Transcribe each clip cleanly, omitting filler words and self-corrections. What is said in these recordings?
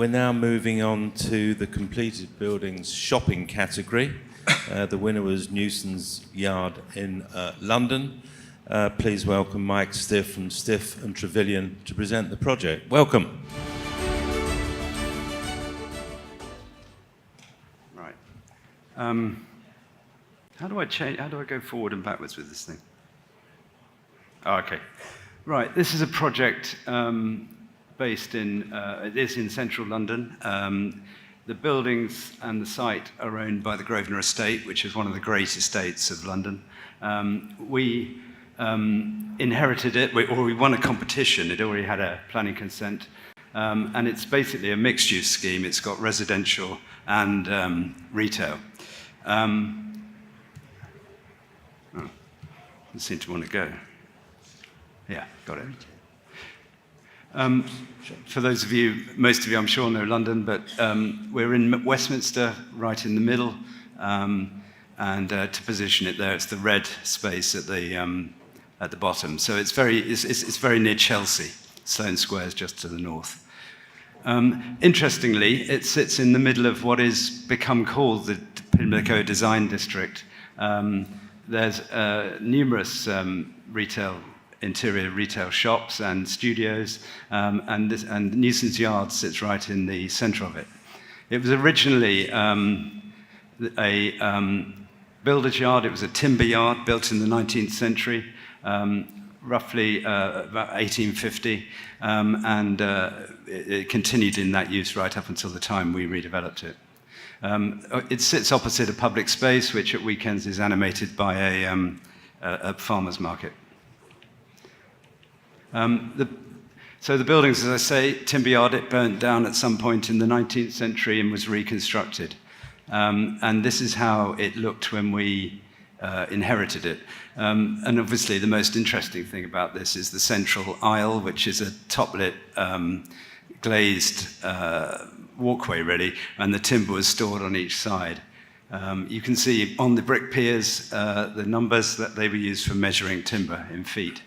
We're now moving on to the completed buildings shopping category. The winner was Newson's Yard in London. Please welcome Mike Stiff from Stiff and Trevelyan to present the project. Welcome. Right. How do I go forward and backwards with this thing? Oh, okay. Right. This is a project based in, it is in central London. The buildings and the site are owned by the Grosvenor Estate, which is one of the great estates of London. We inherited it, or we won a competition. It already had a planning consent. And it's basically a mixed-use scheme. It's got residential and retail. I seem to want to go. Yeah, got it. For those of you, most of you I'm sure know London, but we're in Westminster, right in the middle, and to position it there, it's the red space at the bottom. So it's very near Chelsea. Sloane Square is just to the north. Interestingly, it sits in the middle of what is become called the Pimlico Design District. There's numerous interior retail shops and studios, and Newson's Yard sits right in the centre of it. It was originally a builder's yard. It was a timber yard built in the 19th century, roughly about 1850, and it continued in that use right up until the time we redeveloped it. It sits opposite a public space, which at weekends is animated by a farmer's market. So the buildings, as I say, timber yard, it burnt down at some point in the 19th century and was reconstructed. And this is how it looked when we inherited it. And obviously the most interesting thing about this is the central aisle, which is a top-lit glazed walkway, really, and the timber was stored on each side. You can see on the brick piers the numbers that they were used for measuring timber in feet.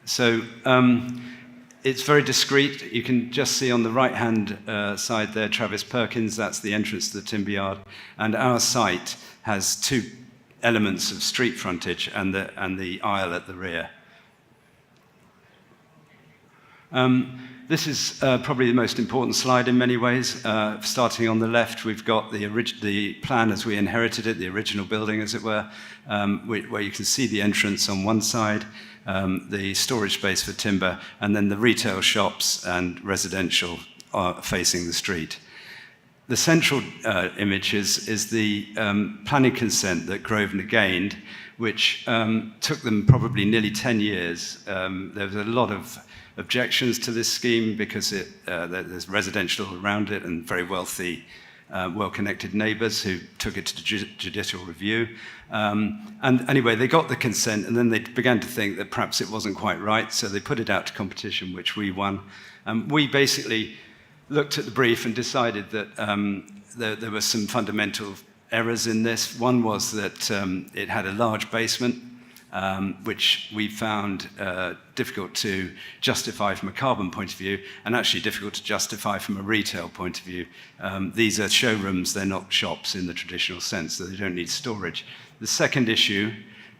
So it's very discreet. You can just see on the right-hand side there, Travis Perkins, that's the entrance to the timber yard. And our site has two elements of street frontage and the aisle at the rear. This is probably the most important slide in many ways. Starting on the left, we've got the plan as we inherited it, the original building, as it were, where you can see the entrance on one side, the storage space for timber, and then the retail shops and residential facing the street. The central image is the planning consent that Grosvenor gained, which took them probably nearly 10 years. There was a lot of objections to this scheme because there's residential around it and very wealthy, well-connected neighbours who took it to judicial review. And anyway, they got the consent, and then they began to think that perhaps it wasn't quite right, so they put it out to competition, which we won. We basically looked at the brief and decided that there were some fundamental errors in this. One was that it had a large basement, which we found difficult to justify from a carbon point of view, and actually difficult to justify from a retail point of view. These are showrooms, they're not shops in the traditional sense, so they don't need storage. The second issue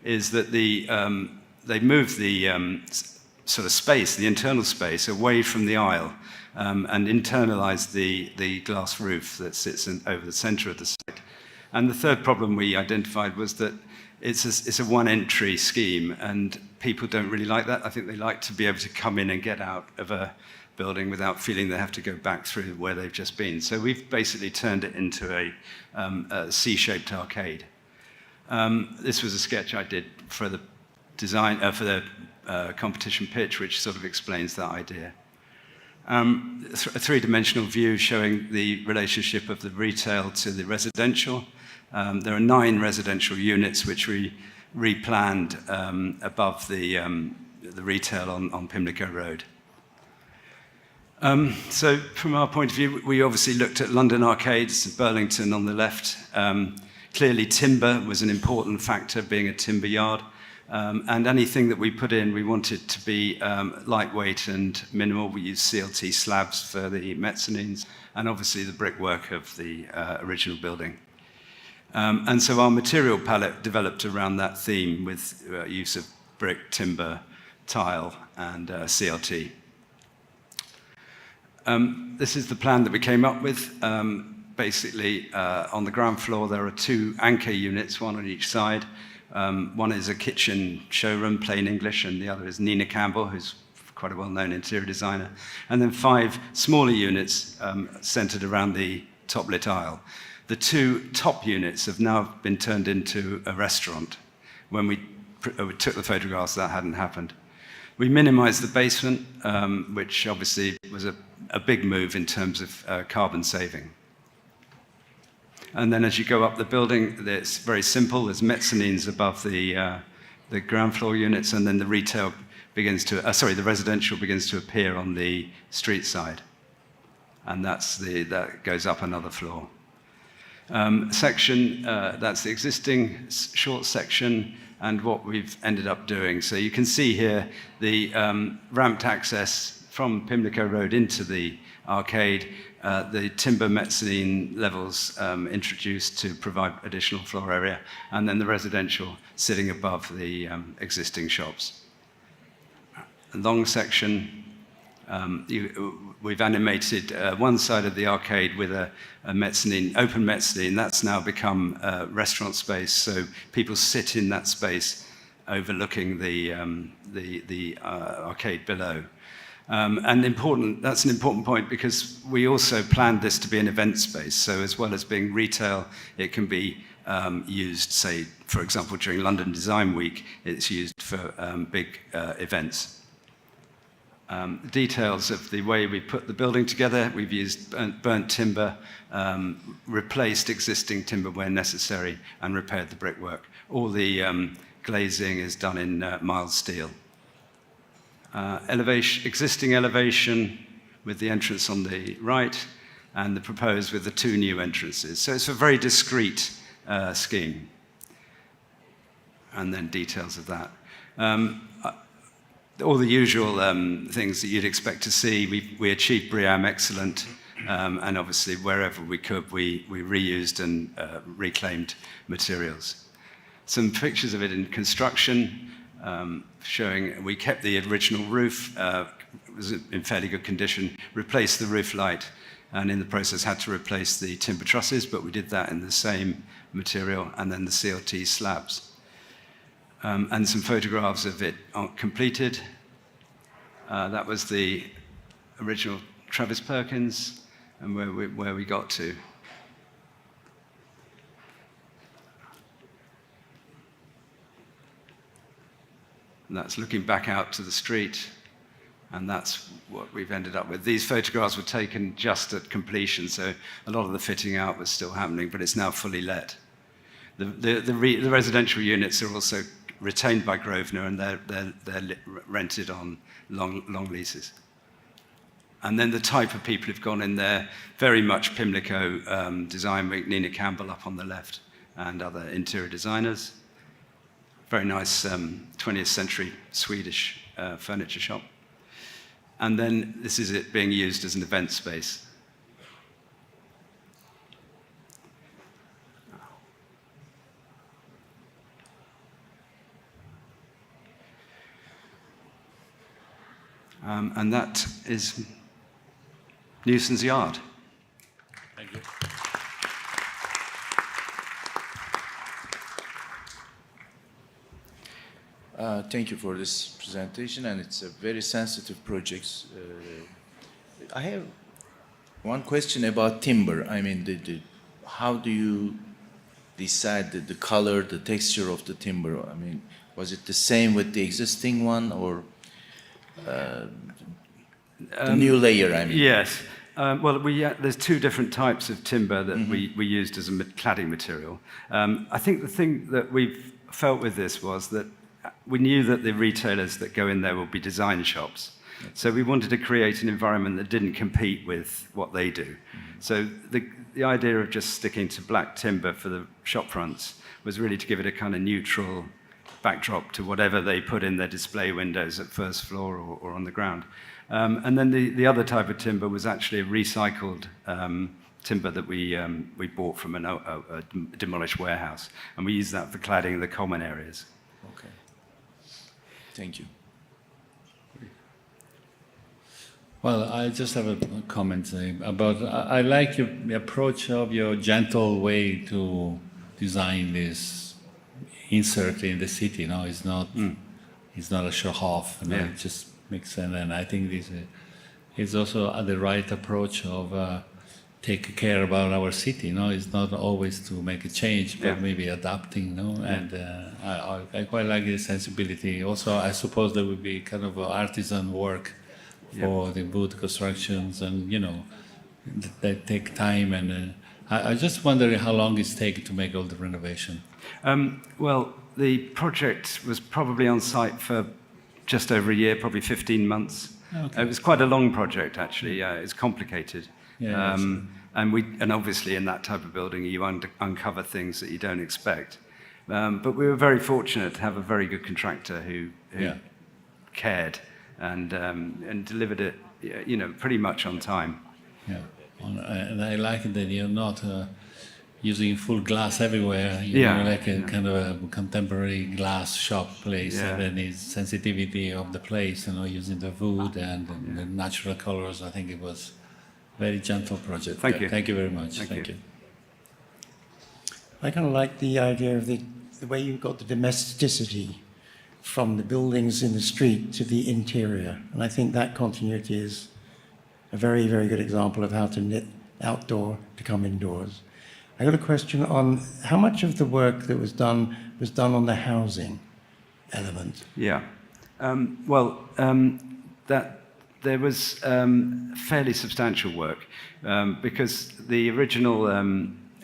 is that they moved the sort of space, the internal space, away from the aisle, and internalized the glass roof that sits over the center of the site. And the third problem we identified was that it's a one-entry scheme, and people don't really like that. I think they like to be able to come in and get out of a building without feeling they have to go back through where they've just been. So we've basically turned it into a C-shaped arcade. This was a sketch I did for the design for the competition pitch, which sort of explains that idea. A three-dimensional view showing the relationship of the retail to the residential. There are 9 residential units which we replanned above the retail on Pimlico Road. So from our point of view, we obviously looked at London arcades, Burlington on the left. Clearly timber was an important factor, being a timber yard. And anything that we put in, we wanted to be lightweight and minimal. We used CLT slabs for the mezzanines, and obviously the brickwork of the original building. And so our material palette developed around that theme with use of brick, timber, tile, and CLT. This is the plan that we came up with. Basically, on the ground floor, there are 2 anchor units, one on each side. One is a kitchen showroom, plain English, and the other is Nina Campbell, who's quite a well-known interior designer. And then 5 smaller units centered around the top-lit aisle. The 2 top units have now been turned into a restaurant. When we took the photographs, that hadn't happened. We minimized the basement, which obviously was a big move in terms of carbon saving. And then as you go up the building, it's very simple. There's mezzanines above the ground floor units, and then the the residential begins to appear on the street side. And that goes up another floor. That's the existing short section, and what we've ended up doing. So you can see here the ramped access from Pimlico Road into the arcade, the timber mezzanine levels introduced to provide additional floor area, and then the residential sitting above the existing shops. A long section, we've animated one side of the arcade with a mezzanine, open mezzanine. That's now become a restaurant space, so people sit in that space overlooking the arcade below. That's an important point because we also planned this to be an event space. So as well as being retail, it can be used, say, for example, during London Design Week, it's used for big events. Details of the way we put the building together, we've used burnt timber, replaced existing timber where necessary, and repaired the brickwork. All the glazing is done in mild steel. Existing elevation with the entrance on the right, and the proposed with the 2 new entrances. So it's a very discrete scheme. And then details of that. All the usual things that you'd expect to see. We achieved BREEAM Excellent, and obviously wherever we could, we reused and reclaimed materials. Some pictures of it in construction, showing we kept the original roof, it was in fairly good condition, replaced the roof light, and in the process had to replace the timber trusses, but we did that in the same material, and then the CLT slabs. And some photographs of it completed. That was the original Travis Perkins, and where we got to. And that's looking back out to the street, and that's what we've ended up with. These photographs were taken just at completion, so a lot of the fitting out was still happening, but it's now fully let. The residential units are also retained by Grosvenor, and they're rented on long leases. And then the type of people who've gone in there, very much Pimlico Design Week, Nina Campbell up on the left, and other interior designers. Very nice 20th century Swedish furniture shop. And then this is it being used as an event space. And that is Newson's Yard. Thank you. Thank you for this presentation, and it's a very sensitive project. I have one question about timber. I mean, how do you decide the color, the texture of the timber? I mean, was it the same with the existing one, or the new layer, I mean? Yes. Well, there's 2 different types of timber that we used as a cladding material. I think the thing that we've felt with this was that we knew that the retailers that go in there will be design shops. So we wanted to create an environment that didn't compete with what they do. So the idea of just sticking to black timber for the shop fronts was really to give it a kind of neutral backdrop to whatever they put in their display windows at first floor or on the ground. And then the other type of timber was actually a recycled timber that we bought from a demolished warehouse, and we use that for cladding the common areas. Okay. Thank you. Well, I just have a comment about. I like the approach of your gentle way to design this insert in the city. No, it's not. It's not a show off. You know, Yeah. It just makes sense, and I think this is also the right approach of take care about our city. No, it's not always to make a change, but Yeah. maybe adapting. No, and I quite like the sensibility. Also, I suppose there would be kind of artisan work for the wood constructions, and they take time. And I just wonder how long it's taken to make all the renovation. Well, the project was probably on site for just over a year, probably 15 months. Okay. It was quite a long project, actually. It's complicated. Yeah, And obviously in that type of building, you uncover things that you don't expect. But we were very fortunate to have a very good contractor who cared and delivered it, pretty much on time. Yeah, and I like that you're not using full glass everywhere. You're like a kind of a contemporary glass shop place, and then the sensitivity of the place, using the wood and the natural colors. I think it was a very gentle project. Thank you. Thank you very much. Thank you. I kind of like the idea of the way you got the domesticity from the buildings in the street to the interior. And I think that continuity is a very, very good example of how to knit outdoor to come indoors. I got a question on how much of the work that was done on the housing element. Yeah. That there was fairly substantial work because the original,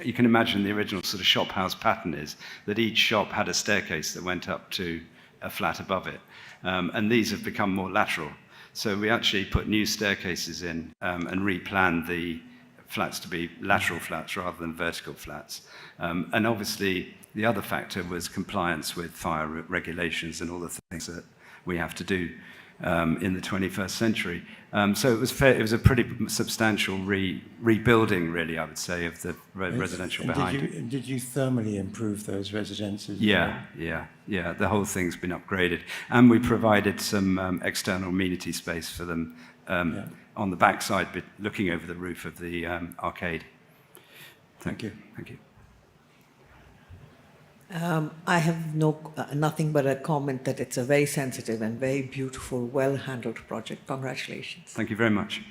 you can imagine the original sort of shop house pattern is that each shop had a staircase that went up to a flat above it. And these have become more lateral. So we actually put new staircases in and replanned the flats to be lateral flats rather than vertical flats. And obviously, the other factor was compliance with fire regulations and all the things that we have to do in the 21st century. So it was a pretty substantial rebuilding, really, I would say, of the residential And behind. did you thermally improve those residences? Yeah. The whole thing's been upgraded, and we provided some external amenity space for them on the backside, but looking over the roof of the arcade. Thank you. Thank you. I have nothing but a comment that it's a very sensitive and very beautiful, well-handled project. Congratulations. Thank you very much.